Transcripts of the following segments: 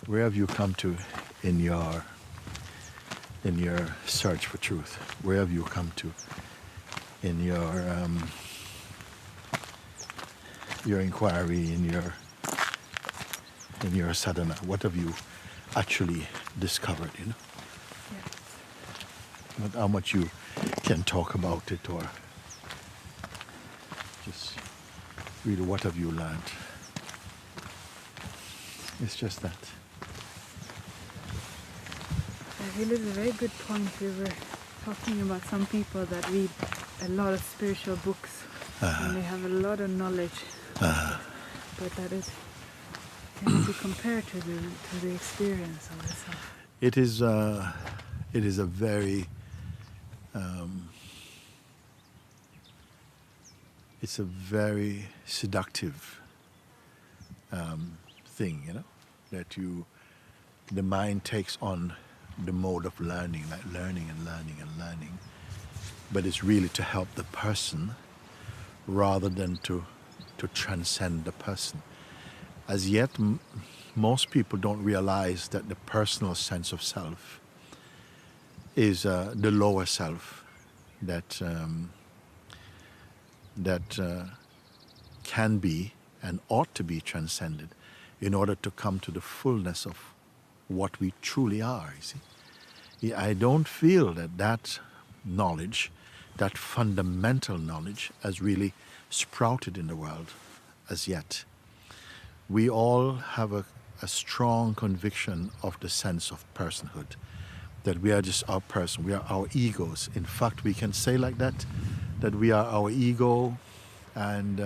Where have you come to in your search for truth? Where have you come to in your inquiry, in your sadhana? What have you actually discovered? Yes. But how much you can talk about it, or just really what have you learned? It's just that. I feel it's a very good point. We were talking about some people that read a lot of spiritual books and they have a lot of knowledge, but that is can be compared to the experience of itself. It is a very it's a very seductive thing, that the mind takes on the mode of learning, like learning and learning and learning, but it's really to help the person rather than to transcend the person. As yet, most people don't realize that the personal sense of self is the lower self that can be and ought to be transcended in order to come to the fullness of what we truly are, you see. I don't feel that knowledge, that fundamental knowledge, has really sprouted in the world as yet. We all have a strong conviction of the sense of personhood, that we are just our person, we are our egos. In fact, we can say like that we are our ego, and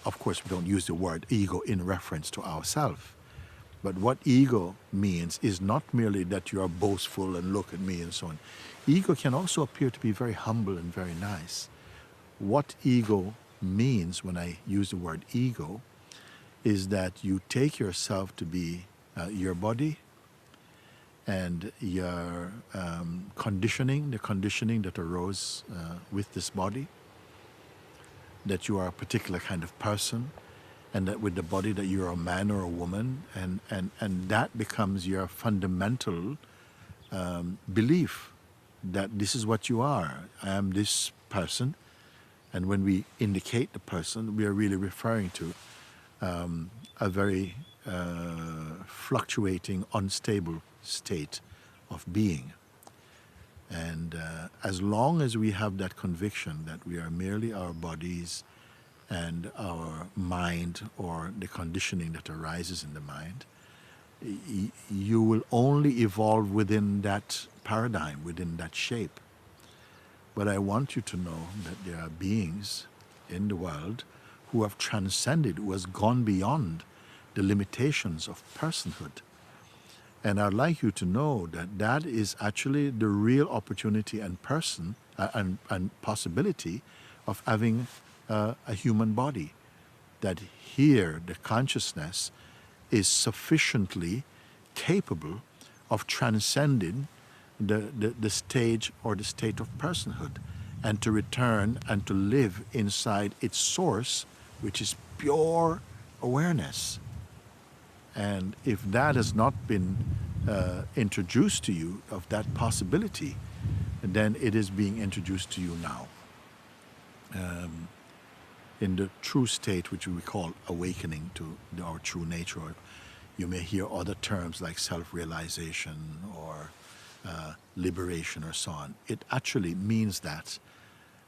of course, we don't use the word ego in reference to ourselves. But what ego means is not merely that you are boastful and look at me and so on. Ego can also appear to be very humble and very nice. What ego means, when I use the word ego, is that you take yourself to be your body and your conditioning, the conditioning that arose with this body, that you are a particular kind of person, and that with the body that you're a man or a woman, and that becomes your fundamental belief that this is what you are. I am this person, and when we indicate the person, we are really referring to a very fluctuating, unstable state of being. And as long as we have that conviction that we are merely our bodies and our mind, or the conditioning that arises in the mind, you will only evolve within that paradigm, within that shape. But I want you to know that there are beings in the world who have transcended, who has gone beyond the limitations of personhood. And I'd like you to know that that is actually the real opportunity and person and possibility of having a human body. That here the consciousness is sufficiently capable of transcending the stage or the state of personhood, and to return and to live inside its source, which is pure awareness. And if that has not been introduced to you, of that possibility, then it is being introduced to you now. In the true state, which we call awakening to our true nature. Or you may hear other terms like self-realization or liberation or so on. It actually means that,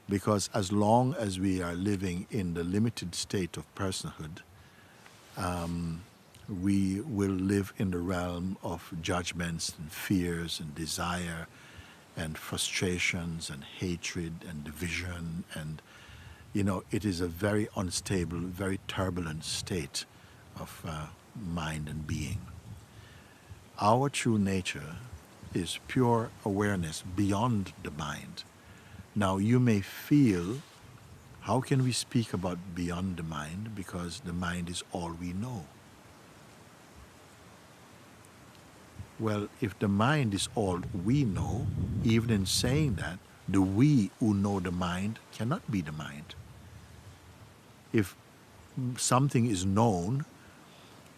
because as long as we are living in the limited state of personhood, we will live in the realm of judgments and fears and desire and frustrations and hatred and division, and it is a very unstable, very turbulent state of mind and being. Our true nature is pure awareness beyond the mind. Now you may feel, how can we speak about beyond the mind? Because the mind is all we know. Well, if the mind is all we know, even in saying that, the we who know the mind cannot be the mind. If something is known,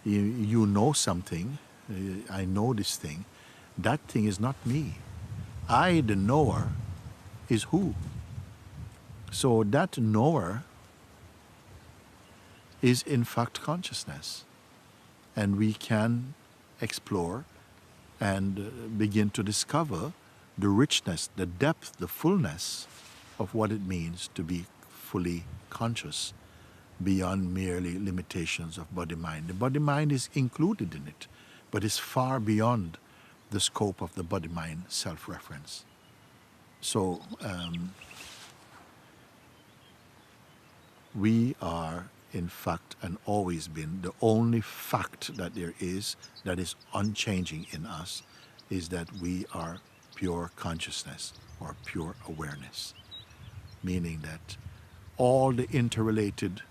You know something, I know this thing. That thing is not me. I, the knower, is who? So that knower is in fact consciousness. And we can explore and begin to discover the richness, the depth, the fullness of what it means to be fully conscious beyond merely limitations of body-mind. The body-mind is included in it, but is far beyond the scope of the body-mind self-reference. So we are, in fact, and always been, the only fact that there is that is unchanging in us is that we are pure consciousness or pure awareness, meaning that all the interrelated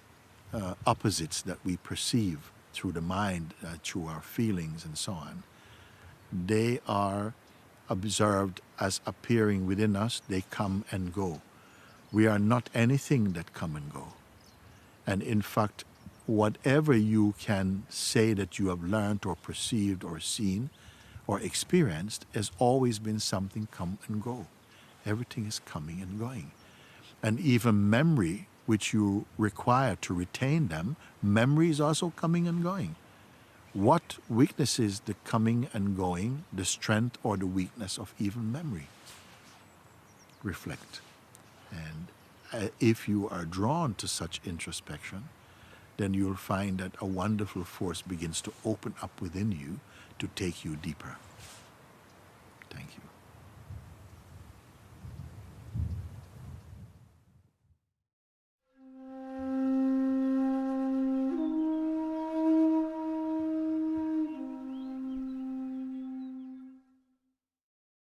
opposites that we perceive through the mind, through our feelings and so on, they are observed as appearing within us. They come and go. We are not anything that come and go. And in fact, whatever you can say that you have learned or perceived or seen or experienced has always been something come and go. Everything is coming and going. And even memory, which you require to retain them, memory is also coming and going. What weaknesses the coming and going, the strength or the weakness of even memory? Reflect. And if you are drawn to such introspection, then you'll find that a wonderful force begins to open up within you to take you deeper. Thank you.